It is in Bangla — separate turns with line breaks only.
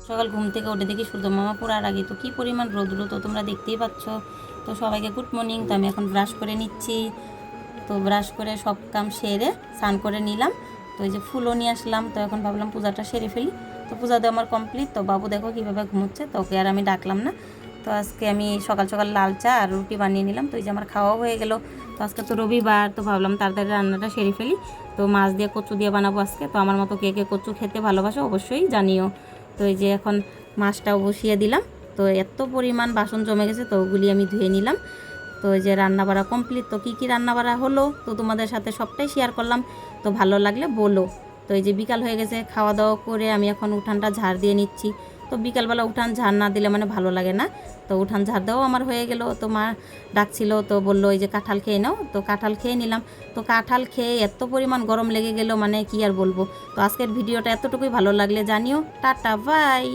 সকাল ঘুম থেকে উঠে দেখি সূর্য মামা পড়ার আগে তো কী পরিমাণ রৌদ্র, তো তোমরা দেখতেই পাচ্ছ। তো সবাইকে গুড মর্নিং। তো আমি এখন ব্রাশ করে নিচ্ছি। তো ব্রাশ করে সব কাম সেরে স্নান করে নিলাম। তো এই যে ফুলও নিয়ে আসলাম। তো এখন ভাবলাম পূজাটা সেরে ফেলি। তো পূজা দেওয়া আমার কমপ্লিট। তো বাবু দেখো কীভাবে ঘুমোচ্ছে, তো ওকে আর আমি ডাকলাম না। তো আজকে আমি সকাল সকাল লাল চা আর রুটি বানিয়ে নিলাম। তো এই যে আমার খাওয়াও হয়ে গেল। তো আজকে তো রবিবার, তো ভাবলাম তাড়াতাড়ি রান্নাটা সেরে ফেলি। তো মাছ দিয়ে কচু দিয়ে বানাবো আজকে। তো আমার মতো কে কে কচু খেতে ভালোবাসো অবশ্যই জানিও। তো এই যে এখন মাছটাও বসিয়ে দিলাম। তো এত পরিমাণ বাসন জমে গেছে, তো ওগুলি আমি ধুয়ে নিলাম। তো এই যে রান্নাবাড়া কমপ্লিট। তো কী কী রান্নাবাড়া হলো তো তোমাদের সাথে সবটাই শেয়ার করলাম। তো ভালো লাগলে বলো। তো এই যে বিকাল হয়ে গেছে, খাওয়া দাওয়া করে আমি এখন উঠানটা ঝাড় দিয়ে নিচ্ছি। তো বিকালবেলা উঠান ঝাড় না দিলে মানে ভালো লাগে না। তো উঠান ঝাড় দেওয়াও আমার হয়ে গেল। তো মা ডাকছিল, তো বললো এই যে কাঁঠাল খেয়ে নাও। তো কাঁঠাল খেয়ে নিলাম। তো কাঁঠাল খেয়ে এত পরিমাণ গরম লেগে গেল, মানে কি আর বলবো। তো আজকের ভিডিওটা এতটুকুই, ভালো লাগলে জানিও। Tata bye.